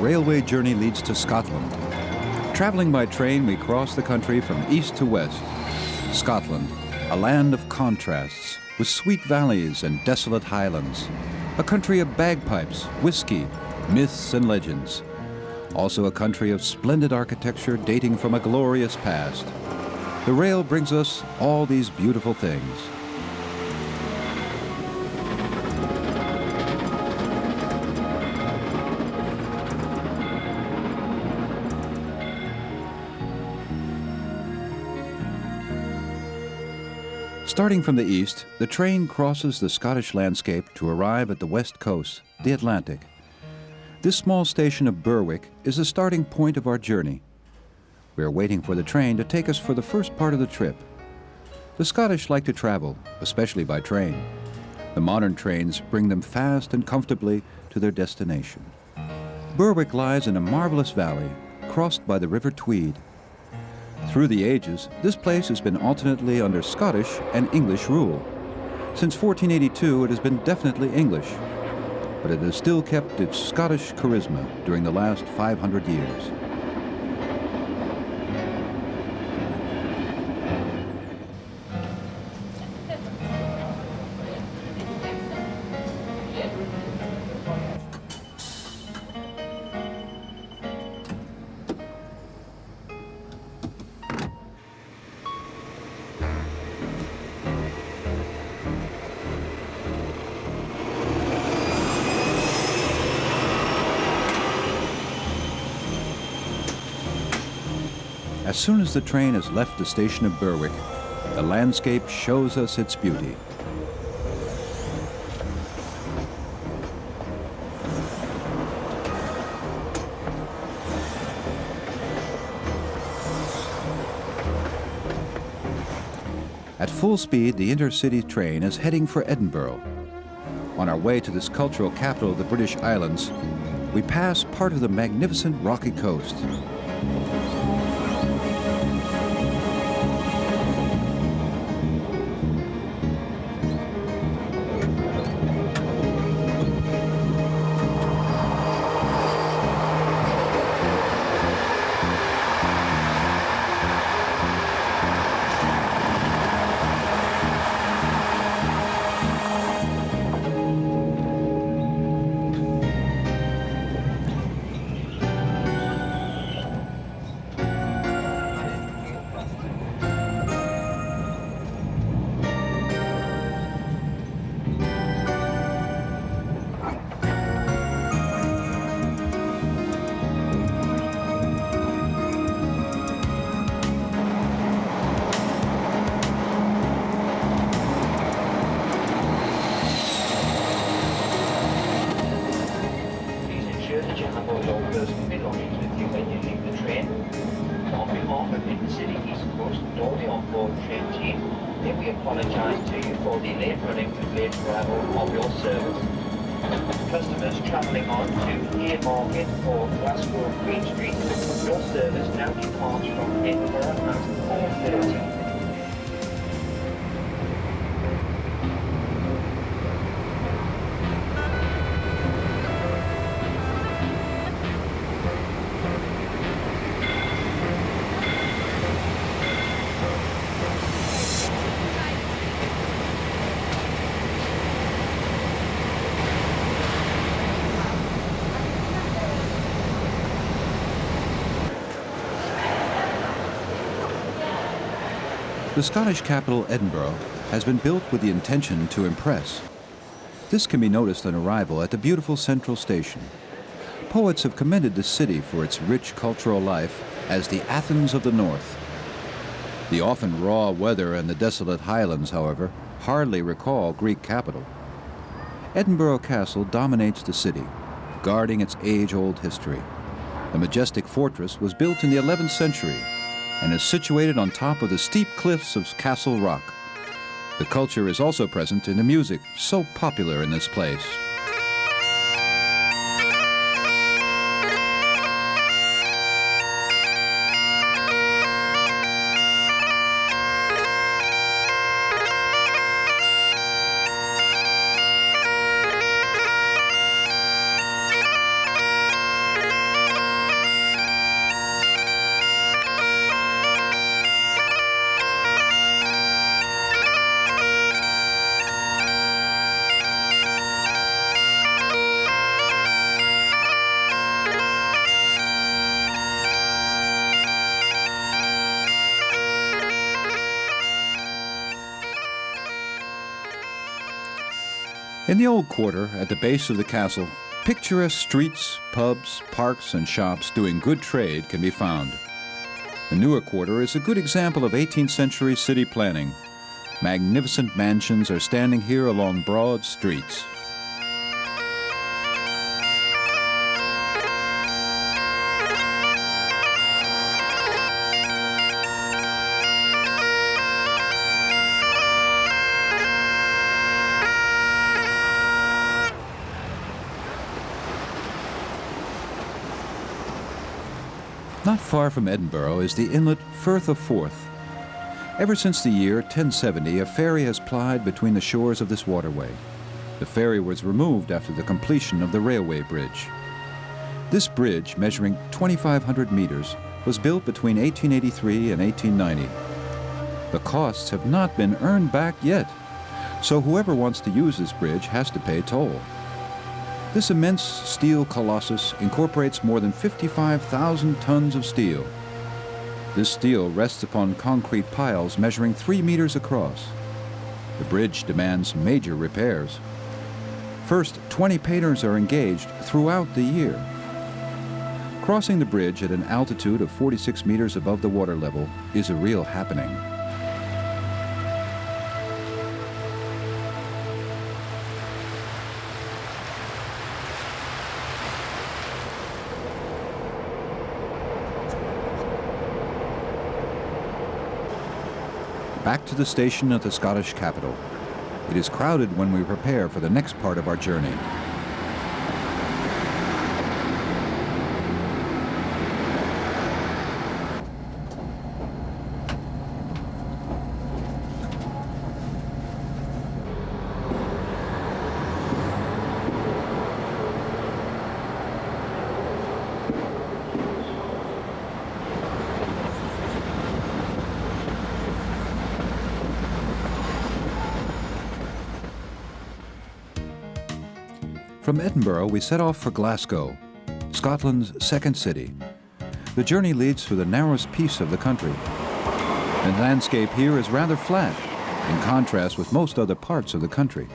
railway journey leads to Scotland. Traveling by train, we cross the country from east to west. Scotland, a land of contrasts, with sweet valleys and desolate highlands. A country of bagpipes, whisky, myths and legends. Also a country of splendid architecture dating from a glorious past. The rail brings us all these beautiful things. Starting from the east, the train crosses the Scottish landscape to arrive at the west coast, the Atlantic. This small station of Berwick is the starting point of our journey. We are waiting for the train to take us for the first part of the trip. The Scottish like to travel, especially by train. The modern trains bring them fast and comfortably to their destination. Berwick lies in a marvelous valley, crossed by the River Tweed. Through the ages, this place has been alternately under Scottish and English rule. Since 1482, it has been definitely English, but it has still kept its Scottish charisma during the last 500 years. As soon as the train has left the station of Berwick, the landscape shows us its beauty. At full speed, the intercity train is heading for Edinburgh. On our way to this cultural capital of the British Islands, we pass part of the magnificent rocky coast. We apologise to you for the late running and late arrival of your service. Customers travelling on to Haymarket or Glasgow Queen Street, your service now departs from Edinburgh at 4:30. The Scottish capital, Edinburgh, has been built with the intention to impress. This can be noticed on arrival at the beautiful central station. Poets have commended the city for its rich cultural life as the Athens of the North. The often raw weather and the desolate Highlands, however, hardly recall Greek capital. Edinburgh Castle dominates the city, guarding its age-old history. The majestic fortress was built in the 11th century and is situated on top of the steep cliffs of Castle Rock. The culture is also present in the music so popular in this place. In the old quarter, at the base of the castle, picturesque streets, pubs, parks, and shops doing good trade can be found. The newer quarter is a good example of 18th century city planning. Magnificent mansions are standing here along broad streets. Not far from Edinburgh is the inlet Firth of Forth. Ever since the year 1070, a ferry has plied between the shores of this waterway. The ferry was removed after the completion of the railway bridge. This bridge, measuring 2,500 meters, was built between 1883 and 1890. The costs have not been earned back yet, so whoever wants to use this bridge has to pay toll. This immense steel colossus incorporates more than 55,000 tons of steel. This steel rests upon concrete piles measuring 3 meters across. The bridge demands major repairs. First, 20 painters are engaged throughout the year. Crossing the bridge at an altitude of 46 meters above the water level is a real happening. Back to the station at the Scottish capital. It is crowded when we prepare for the next part of our journey. From Edinburgh, we set off for Glasgow, Scotland's second city. The journey leads through the narrowest piece of the country. The landscape here is rather flat, in contrast with most other parts of the country.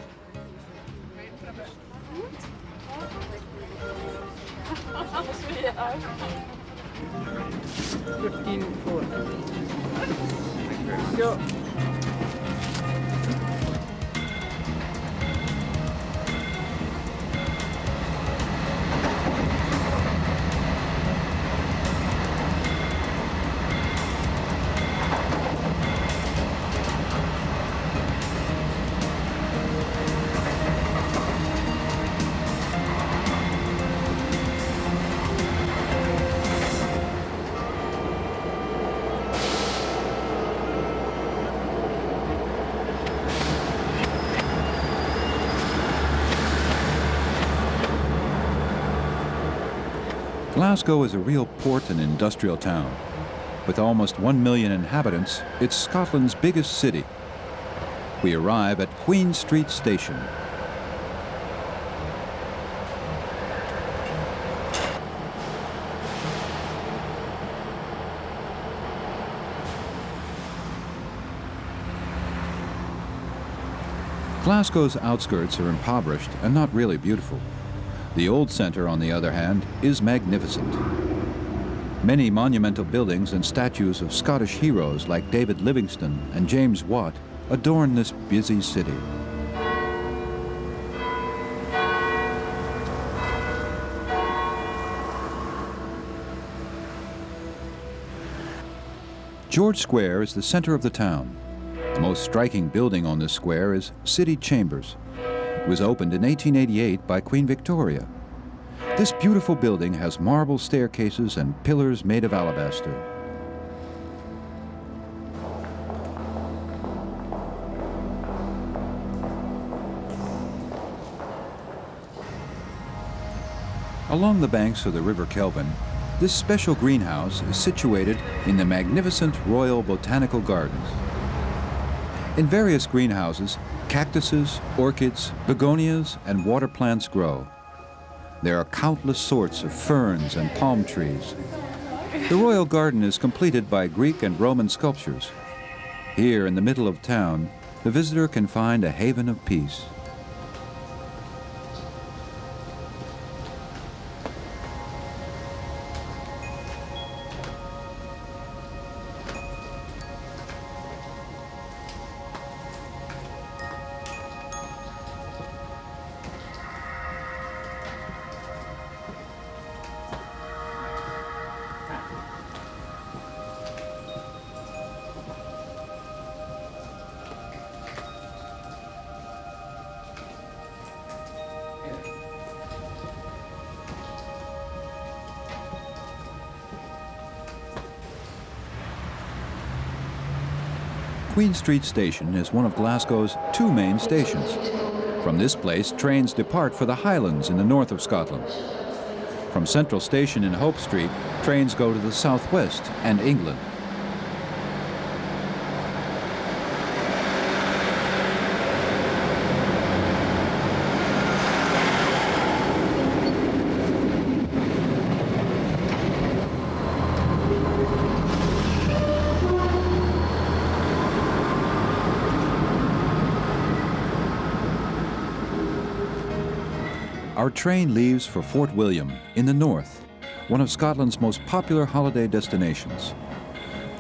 Glasgow is a real port and industrial town. With almost 1 million inhabitants, it's Scotland's biggest city. We arrive at Queen Street Station. Glasgow's outskirts are impoverished and not really beautiful. The old centre, on the other hand, is magnificent. Many monumental buildings and statues of Scottish heroes like David Livingstone and James Watt adorn this busy city. George Square is the centre of the town. The most striking building on this square is City Chambers. It was opened in 1888 by Queen Victoria. This beautiful building has marble staircases and pillars made of alabaster. Along the banks of the River Kelvin, this special greenhouse is situated in the magnificent Royal Botanical Gardens. In various greenhouses, cactuses, orchids, begonias, and water plants grow. There are countless sorts of ferns and palm trees. The royal garden is completed by Greek and Roman sculptures. Here in the middle of town, the visitor can find a haven of peace. Queen Street Station is one of Glasgow's two main stations. From this place, trains depart for the Highlands in the north of Scotland. From Central Station in Hope Street, trains go to the southwest and England. Our train leaves for Fort William in the north, one of Scotland's most popular holiday destinations.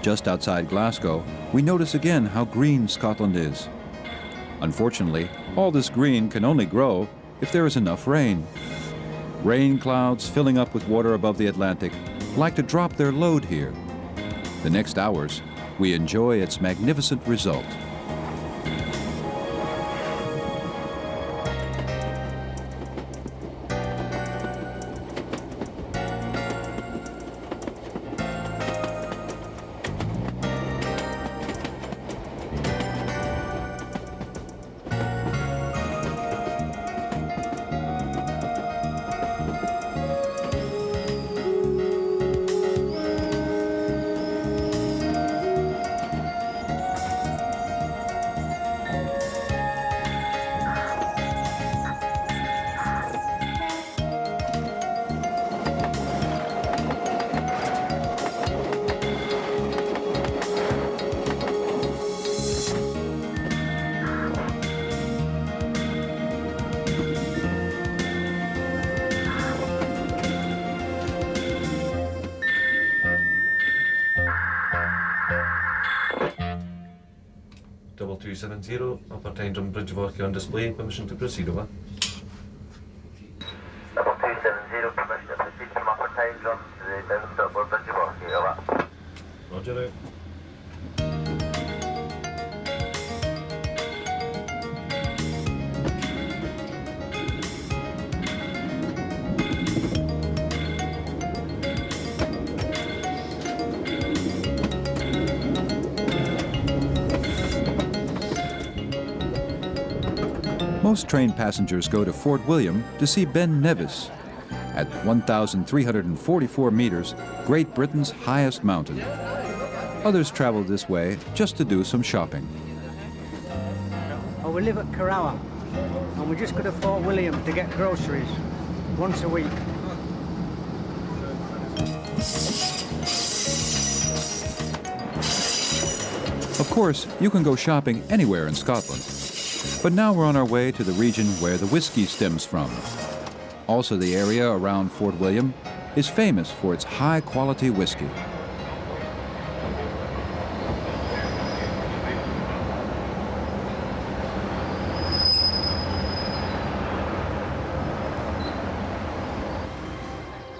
Just outside Glasgow, we notice again how green Scotland is. Unfortunately, all this green can only grow if there is enough rain. Rain clouds filling up with water above the Atlantic like to drop their load here. The next hours, we enjoy its magnificent result. Double 270, upper time drum bridge walkie on display, permission to proceed, over. Double 270, permission to proceed from upper time drum to the down double bridge walkie, over. Roger out. Most train passengers go to Fort William to see Ben Nevis. At 1,344 meters, Great Britain's highest mountain. Others travel this way just to do some shopping. We live at Carrower, and we just go to Fort William to get groceries once a week. Of course, you can go shopping anywhere in Scotland. But now we're on our way to the region where the whisky stems from. Also, the area around Fort William is famous for its high-quality whisky.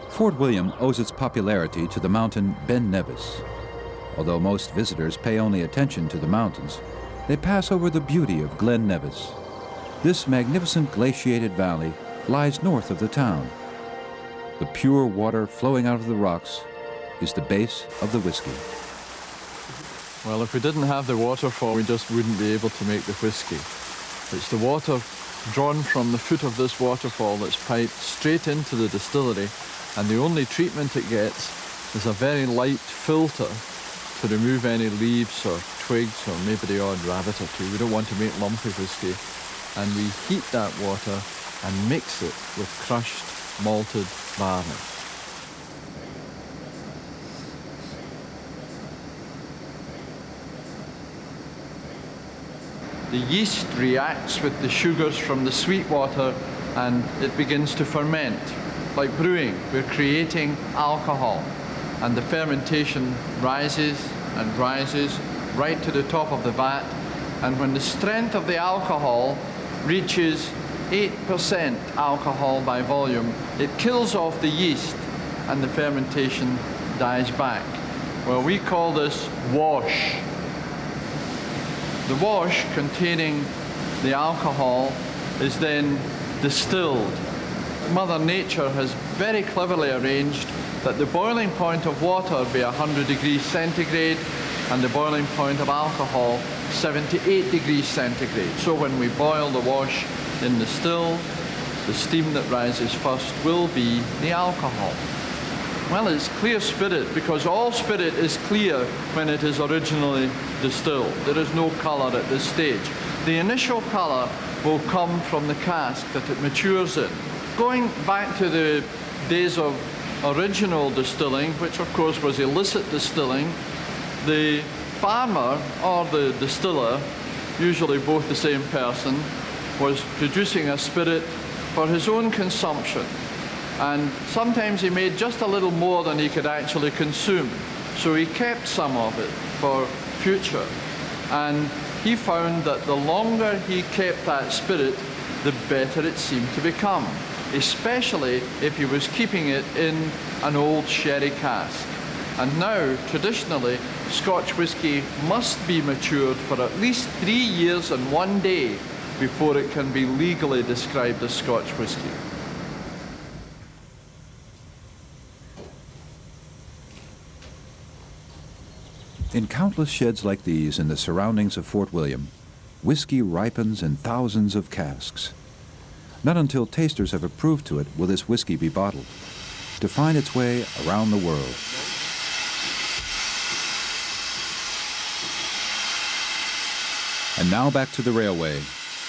Fort William owes its popularity to the mountain Ben Nevis. Although most visitors pay only attention to the mountains, they pass over the beauty of Glen Nevis. This magnificent glaciated valley lies north of the town. The pure water flowing out of the rocks is the base of the whisky. Well, if we didn't have the waterfall, we just wouldn't be able to make the whisky. It's the water drawn from the foot of this waterfall that's piped straight into the distillery, and the only treatment it gets is a very light filter to remove any leaves or twigs or maybe the odd rabbit or two. We don't want to make lumpy whisky. And we heat that water and mix it with crushed malted barley. The yeast reacts with the sugars from the sweet water and it begins to ferment. Like brewing, we're creating alcohol. And the fermentation rises and rises right to the top of the vat. And when the strength of the alcohol reaches 8% alcohol by volume, it kills off the yeast and the fermentation dies back. Well, we call this wash. The wash containing the alcohol is then distilled. Mother Nature has very cleverly arranged that the boiling point of water be 100 degrees centigrade and the boiling point of alcohol 78 degrees centigrade. So when we boil the wash in the still, the steam that rises first will be the alcohol. Well, it's clear spirit because all spirit is clear when it is originally distilled. There is no colour at this stage. The initial colour will come from the cask that it matures in. Going back to the days of original distilling, which of course was illicit distilling, the farmer or the distiller, usually both the same person, was producing a spirit for his own consumption. And sometimes he made just a little more than he could actually consume. So he kept some of it for future. And he found that the longer he kept that spirit, the better it seemed to become, especially if he was keeping it in an old sherry cask. And now, traditionally, Scotch whisky must be matured for at least 3 years and 1 day before it can be legally described as Scotch whisky. In countless sheds like these in the surroundings of Fort William, whiskey ripens in thousands of casks. Not until tasters have approved to it will this whiskey be bottled, to find its way around the world. And now back to the railway.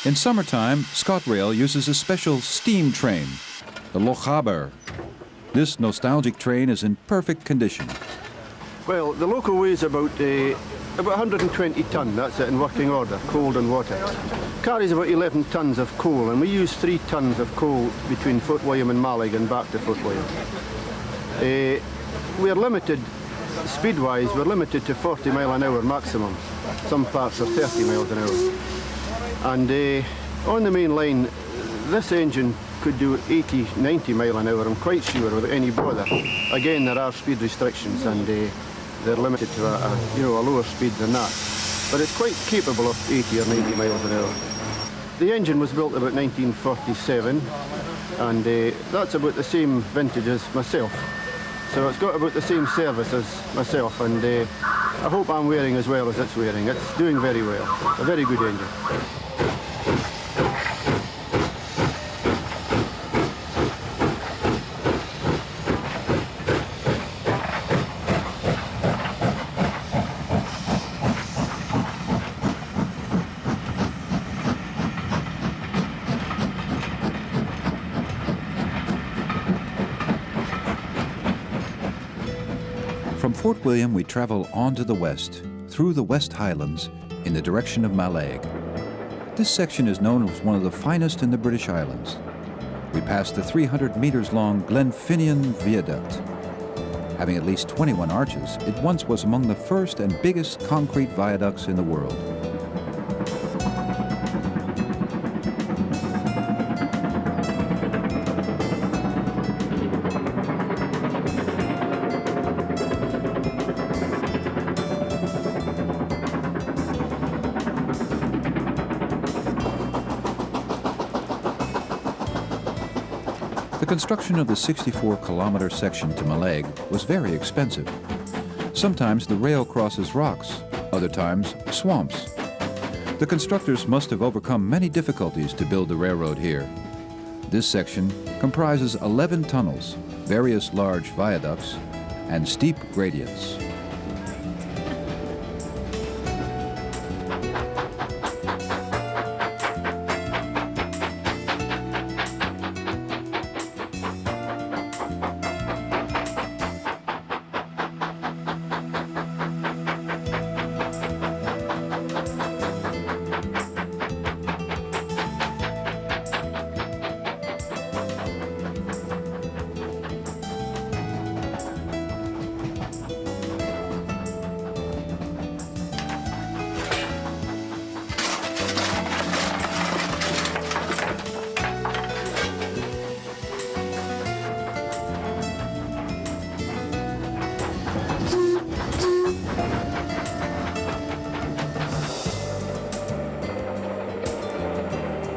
In summertime, ScotRail uses a special steam train, the Lochaber. This nostalgic train is in perfect condition. Well, the local weighs about 120 tonne, that's it, in working order, coal and water. Carries about 11 tonnes of coal, and we use 3 tonnes of coal between Fort William and Mallig and back to Fort William. We're limited, speed-wise, we're limited to 40 mile an hour maximum. Some parts are 30 miles an hour. And on the main line, this engine could do 80, 90 mile an hour, I'm quite sure, without any bother. Again, there are speed restrictions, and they're limited to a lower speed than that. But it's quite capable of 80 or 90 miles an hour. The engine was built about 1947, and that's about the same vintage as myself. So it's got about the same service as myself, and I hope I'm wearing as well as it's wearing. It's doing very well. A very good engine. From Fort William, we travel on to the west, through the West Highlands, in the direction of Mallaig. This section is known as one of the finest in the British Islands. We pass the 300 meters long Glenfinnan Viaduct. Having at least 21 arches, it once was among the first and biggest concrete viaducts in the world. The construction of the 64-kilometer section to Mallaig was very expensive. Sometimes the rail crosses rocks, other times swamps. The constructors must have overcome many difficulties to build the railroad here. This section comprises 11 tunnels, various large viaducts, and steep gradients.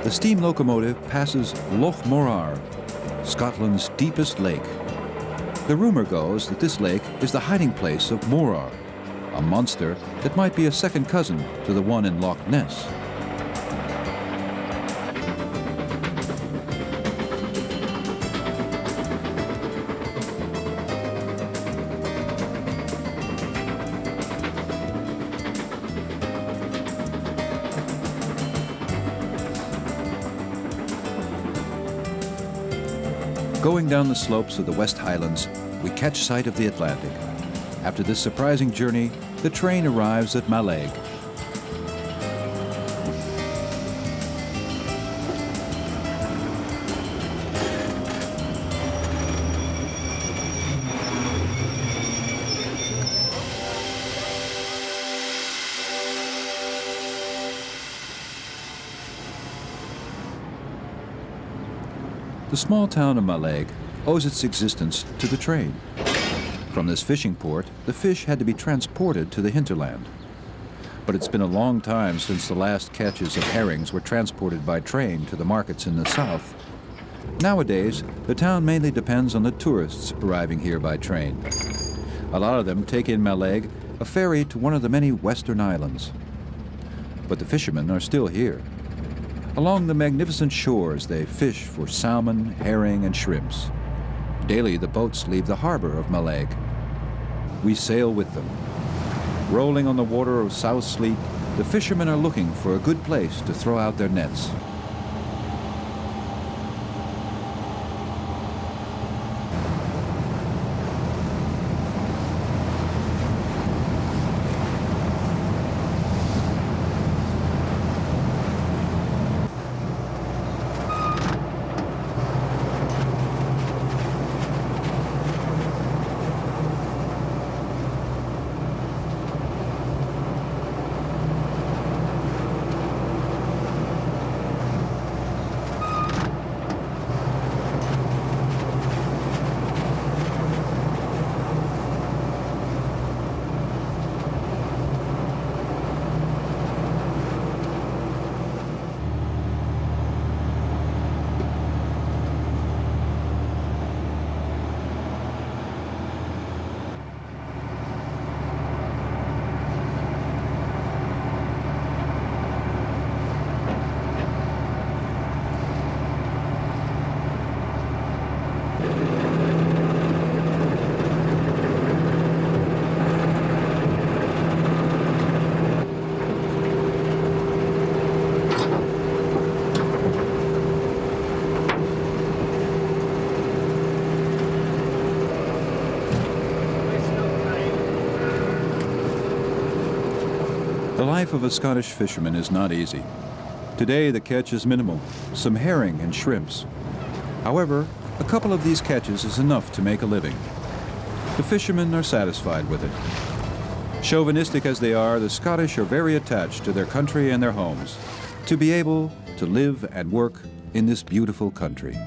The steam locomotive passes Loch Morar, Scotland's deepest lake. The rumor goes that this lake is the hiding place of Morar, a monster that might be a second cousin to the one in Loch Ness. Going down the slopes of the West Highlands, we catch sight of the Atlantic. After this surprising journey, the train arrives at Mallaig. The small town of Mallaig owes its existence to the train. From this fishing port, the fish had to be transported to the hinterland. But it's been a long time since the last catches of herrings were transported by train to the markets in the south. Nowadays, the town mainly depends on the tourists arriving here by train. A lot of them take in Mallaig, a ferry to one of the many western islands. But the fishermen are still here. Along the magnificent shores, they fish for salmon, herring, and shrimps. Daily, the boats leave the harbor of Mallaig. We sail with them. Rolling on the water of South Sleep, the fishermen are looking for a good place to throw out their nets. The life of a Scottish fisherman is not easy. Today the catch is minimal, some herring and shrimps. However, a couple of these catches is enough to make a living. The fishermen are satisfied with it. Chauvinistic as they are, the Scottish are very attached to their country and their homes, to be able to live and work in this beautiful country.